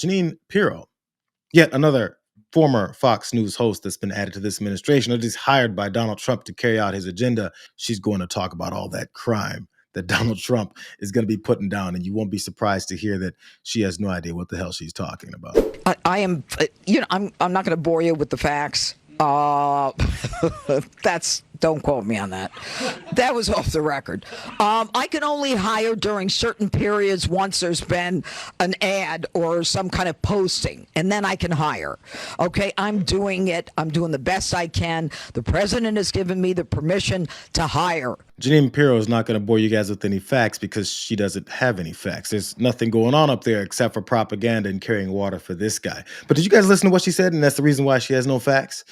Jeanine Pirro, yet another former Fox News host that's been added to this administration, or at least hired by Donald Trump to carry out his agenda. She's going to talk about all that crime that Donald Trump is going to be putting down, and you won't be surprised to hear that she has no idea what the hell she's talking about. I'm not going to bore you with the facts. Don't quote me on that. That was off the record. I can only hire during certain periods once there's been an ad or some kind of posting, and then I can hire. Okay, I'm doing it. I'm doing the best I can. The president has given me the permission to hire. Jeanine Pirro is not going to bore you guys with any facts because she doesn't have any facts. There's nothing going on up there except for propaganda and carrying water for this guy. But did you guys listen to what she said? And that's the reason why she has no facts.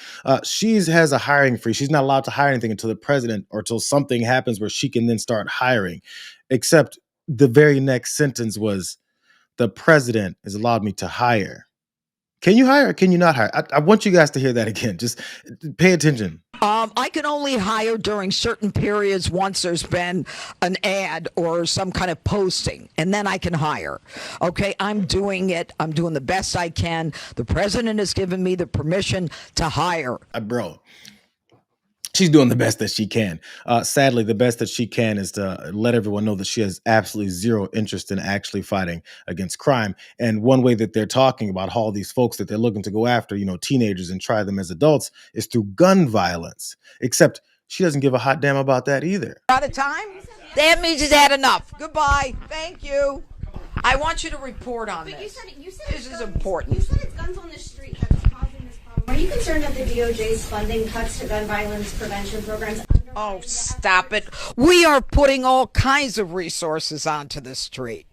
She has a hiring freeze. She's not allowed to hire anything until the president or until something happens where she can then start hiring. Except the very next sentence was, the president has allowed me to hire. Can you hire or can you not hire? I want you guys to hear that again. Just pay attention. I can only hire during certain periods once there's been an ad or some kind of posting, and then I can hire. Okay, I'm doing it. I'm doing the best I can. The president has given me the permission to hire. Bro, she's doing the best that she can. Sadly, the best that she can is to let everyone know that she has absolutely zero interest in actually fighting against crime. And one way that they're talking about all these folks that they're looking to go after, teenagers and try them as adults, is through gun violence. Except she doesn't give a hot damn about that either. Out of time? That means he's had enough. Goodbye. Thank you. I want you to report on this. You said this is important. You said it's guns on the street that's causing this problem. Are you concerned that the DOJ's funding cuts to gun violence prevention programs? Oh, stop it. We are putting all kinds of resources onto the street.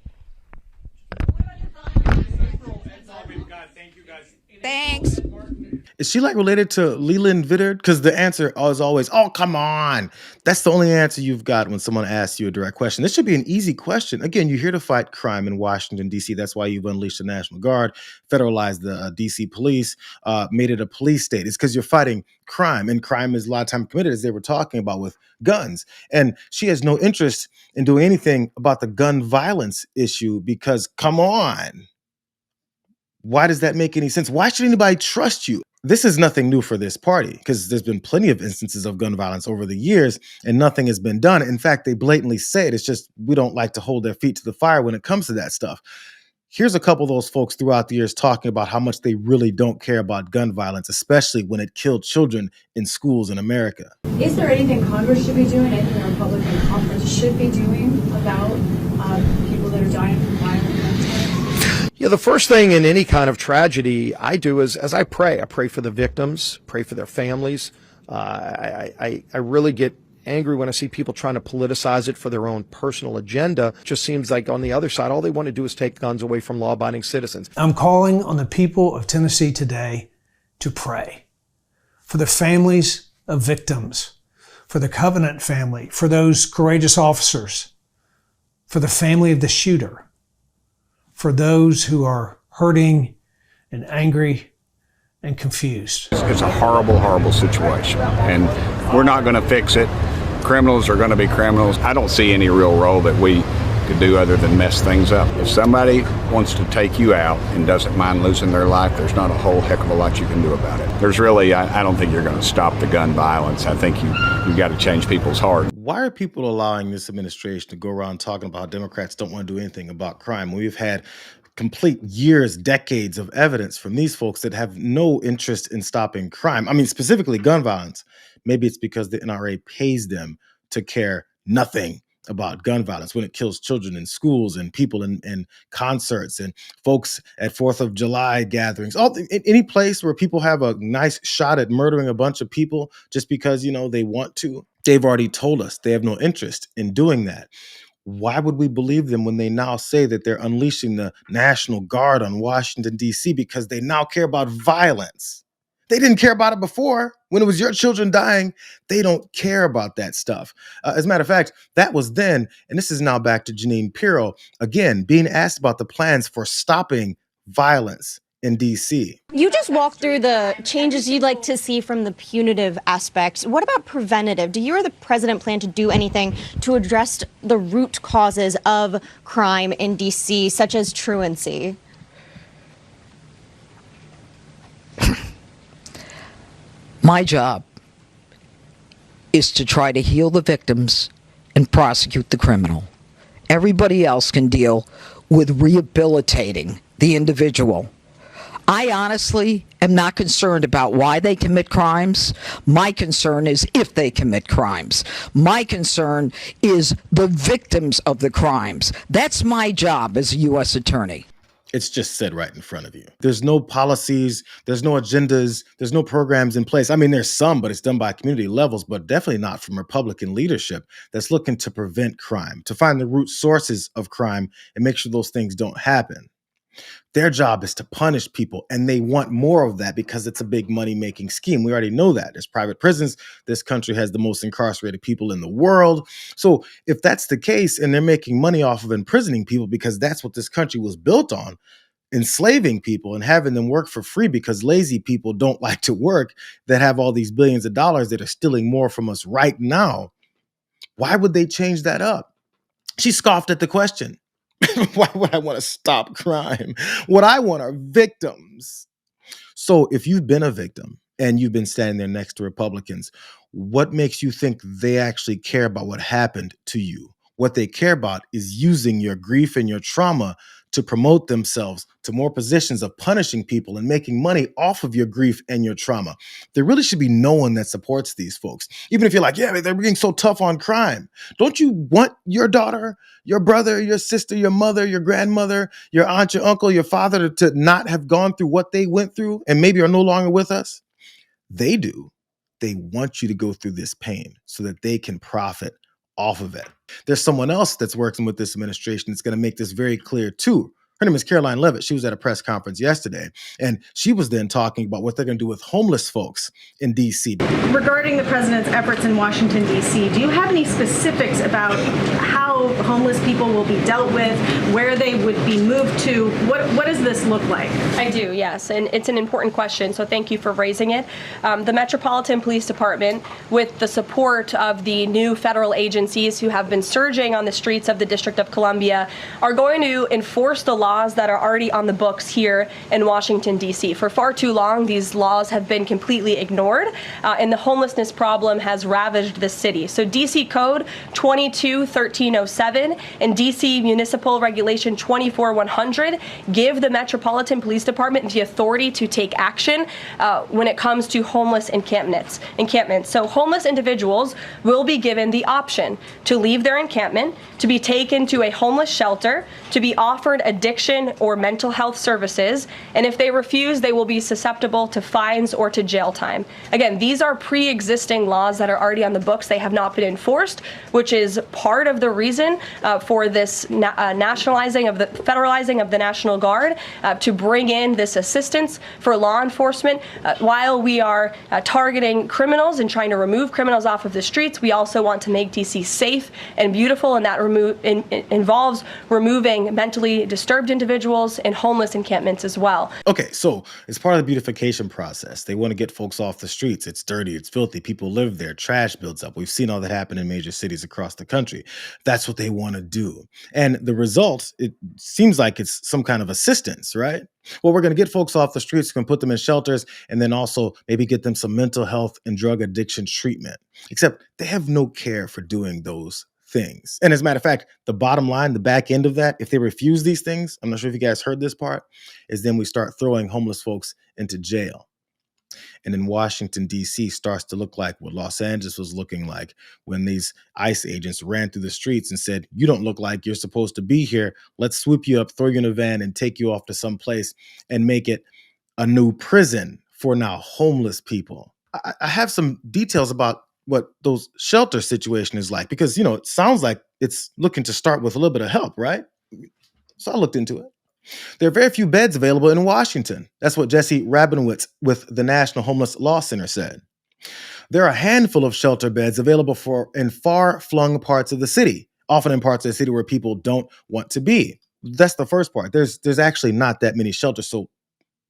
Thanks. Is she related to Leland Vittert? Because the answer is always, oh, come on. That's the only answer you've got when someone asks you a direct question. This should be an easy question. Again, you're here to fight crime in Washington, D.C. That's why you've unleashed the National Guard, federalized the D.C. police, made it a police state. It's because you're fighting crime, and crime is a lot of time committed, as they were talking about, with guns. And she has no interest in doing anything about the gun violence issue because, come on. Why does that make any sense? Why should anybody trust you? This is nothing new for this party because there's been plenty of instances of gun violence over the years and nothing has been done. In fact, they blatantly say it. It's just we don't like to hold their feet to the fire when it comes to that stuff. Here's a couple of those folks throughout the years talking about how much they really don't care about gun violence, especially when it killed children in schools in America. Is there anything Congress should be doing, anything the Republican conference should be doing about people that are dying from violent gun violence? Yeah, the first thing in any kind of tragedy I do is, as I pray for the victims, pray for their families. I really get angry when I see people trying to politicize it for their own personal agenda. It just seems like on the other side, all they want to do is take guns away from law-abiding citizens. I'm calling on the people of Tennessee today to pray for the families of victims, for the Covenant family, for those courageous officers, for the family of the shooter, for those who are hurting and angry and confused. It's a horrible, horrible situation, and we're not going to fix it. Criminals are going to be criminals. I don't see any real role that we could do other than mess things up. If somebody wants to take you out and doesn't mind losing their life, there's not a whole heck of a lot you can do about it. There's really, I don't think you're going to stop the gun violence. I think you've got to change people's hearts. Why are people allowing this administration to go around talking about how Democrats don't want to do anything about crime? We've had complete years, decades of evidence from these folks that have no interest in stopping crime. I mean, specifically gun violence. Maybe it's because the NRA pays them to care nothing about gun violence when it kills children in schools and people in concerts and folks at 4th of July gatherings. Any place where people have a nice shot at murdering a bunch of people just because, they want to. They've already told us they have no interest in doing that. Why would we believe them when they now say that they're unleashing the National Guard on Washington, D.C. because they now care about violence? They didn't care about it before. When it was your children dying, they don't care about that stuff. As a matter of fact, that was then, and this is now back to Jeanine Pirro, again, being asked about the plans for stopping violence in D.C. You just walked through the changes you'd like to see from the punitive aspects. What about preventative? Do you or the president plan to do anything to address the root causes of crime in D.C., such as truancy? My job is to try to heal the victims and prosecute the criminal. Everybody else can deal with rehabilitating the individual. I honestly am not concerned about why they commit crimes. My concern is if they commit crimes. My concern is the victims of the crimes. That's my job as a U.S. attorney. It's just said right in front of you. There's no policies, there's no agendas, there's no programs in place. I mean, there's some, but it's done by community levels, but definitely not from Republican leadership that's looking to prevent crime, to find the root sources of crime and make sure those things don't happen. Their job is to punish people, and they want more of that because it's a big money-making scheme. We already know that. There's private prisons. This country has the most incarcerated people in the world. So if that's the case, and they're making money off of imprisoning people because that's what this country was built on, enslaving people and having them work for free because lazy people don't like to work, that have all these billions of dollars that are stealing more from us right now, why would they change that up? She scoffed at the question. Why would I want to stop crime? What I want are victims. So if you've been a victim and you've been standing there next to Republicans, what makes you think they actually care about what happened to you? What they care about is using your grief and your trauma to promote themselves to more positions of punishing people and making money off of your grief and your trauma. There really should be no one that supports these folks. Even if you're like, yeah, they're being so tough on crime. Don't you want your daughter, your brother, your sister, your mother, your grandmother, your aunt, your uncle, your father to not have gone through what they went through and maybe are no longer with us? They do. They want you to go through this pain so that they can profit off of it. There's someone else that's working with this administration that's going to make this very clear too. Her name is Caroline Leavitt. She was at a press conference yesterday, and she was then talking about what they're going to do with homeless folks in D.C. Regarding the president's efforts in Washington, D.C., do you have any specifics about how homeless people will be dealt with, where they would be moved to? What does this look like? I do, yes, and it's an important question, so thank you for raising it. The Metropolitan Police Department, with the support of the new federal agencies who have been surging on the streets of the District of Columbia, are going to enforce the laws that are already on the books here in Washington, D.C. For far too long, these laws have been completely ignored, and the homelessness problem has ravaged the city. So D.C. Code 22-1307 and D.C. Municipal Regulation 24-100 give the Metropolitan Police Department the authority to take action when it comes to homeless encampments. So homeless individuals will be given the option to leave their encampment, to be taken to a homeless shelter, to be offered addiction or mental health services, and if they refuse, they will be susceptible to fines or to jail time. Again, these are pre-existing laws that are already on the books. They have not been enforced, which is part of the reason for this federalizing of the National Guard to bring in this assistance for law enforcement. While we are targeting criminals and trying to remove criminals off of the streets, we also want to make DC safe and beautiful, and that involves removing mentally disturbed individuals and homeless encampments as well. Okay, so it's part of the beautification process. They want to get folks off the streets. It's dirty, it's filthy, people live there, trash builds up. We've seen all that happen in major cities across the country. That's what they want to do. And the result, it seems like it's some kind of assistance, right? Well, we're going to get folks off the streets, going to put them in shelters, and then also maybe get them some mental health and drug addiction treatment. Except they have no care for doing those things. And as a matter of fact, the bottom line, the back end of that, if they refuse these things, I'm not sure if you guys heard this part, is then we start throwing homeless folks into jail. And then Washington, D.C. starts to look like what Los Angeles was looking like when these ICE agents ran through the streets and said, you don't look like you're supposed to be here. Let's swoop you up, throw you in a van, and take you off to some place and make it a new prison for now homeless people. I have some details about what those shelter situation is like, because, it sounds like it's looking to start with a little bit of help, right? So I looked into it. There are very few beds available in Washington. That's what Jesse Rabinowitz with the National Homeless Law Center said. There are a handful of shelter beds available in far-flung parts of the city, often in parts of the city where people don't want to be. That's the first part. There's actually not that many shelters. So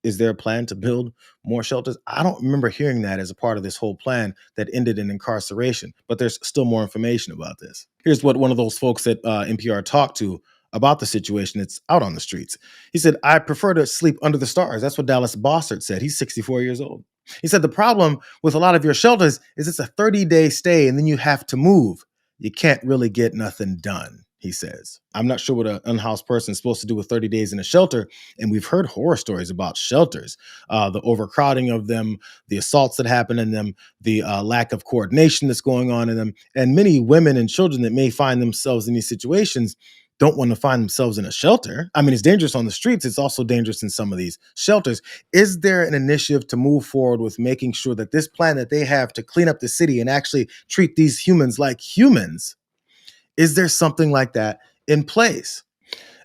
is there a plan to build more shelters? I don't remember hearing that as a part of this whole plan that ended in incarceration, but there's still more information about this. Here's what one of those folks that NPR talked to about the situation that's out on the streets. He said, I prefer to sleep under the stars. That's what Dallas Bossert said. He's 64 years old. He said the problem with a lot of your shelters is it's a 30-day stay and then you have to move. You can't really get nothing done, he says. I'm not sure what an unhoused person is supposed to do with 30 days in a shelter. And we've heard horror stories about shelters, the overcrowding of them, the assaults that happen in them, the lack of coordination that's going on in them. And many women and children that may find themselves in these situations don't want to find themselves in a shelter. I mean, it's dangerous on the streets. It's also dangerous in some of these shelters. Is there an initiative to move forward with making sure that this plan that they have to clean up the city and actually treat these humans like humans, is there something like that in place?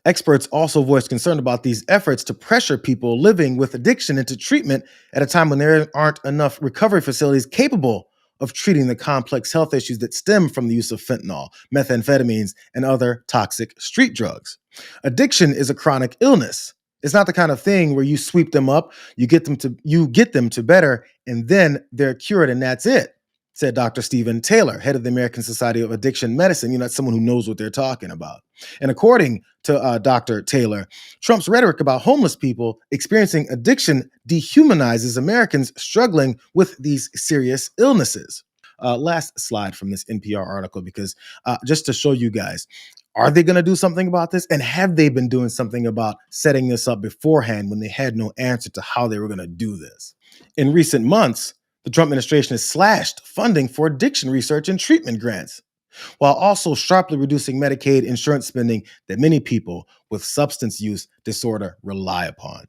Experts also voiced concern about these efforts to pressure people living with addiction into treatment at a time when there aren't enough recovery facilities capable of treating the complex health issues that stem from the use of fentanyl, methamphetamines, and other toxic street drugs. Addiction is a chronic illness. It's not the kind of thing where you sweep them up, you get them to better, and then they're cured and that's it, said Dr. Stephen Taylor, head of the American Society of Addiction Medicine. That's someone who knows what they're talking about. And according to Dr. Taylor, Trump's rhetoric about homeless people experiencing addiction dehumanizes Americans struggling with these serious illnesses. Last slide from this NPR article, because just to show you guys, are they going to do something about this? And have they been doing something about setting this up beforehand when they had no answer to how they were going to do this? In recent months, the Trump administration has slashed funding for addiction research and treatment grants, while also sharply reducing Medicaid insurance spending that many people with substance use disorder rely upon.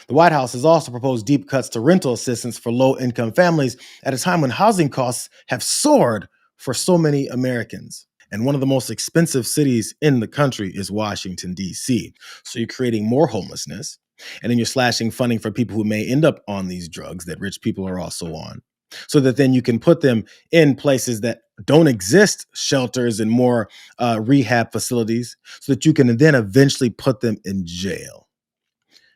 The White House has also proposed deep cuts to rental assistance for low-income families at a time when housing costs have soared for so many Americans. And one of the most expensive cities in the country is Washington, D.C. So you're creating more homelessness, and then you're slashing funding for people who may end up on these drugs that rich people are also on, so that then you can put them in places that don't exist, shelters and more rehab facilities, so that you can then eventually put them in jail.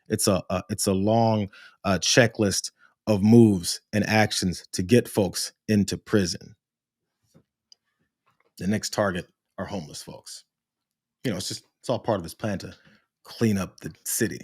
It's a long checklist of moves and actions to get folks into prison. The next target are homeless folks. It's all part of this plan to clean up the city.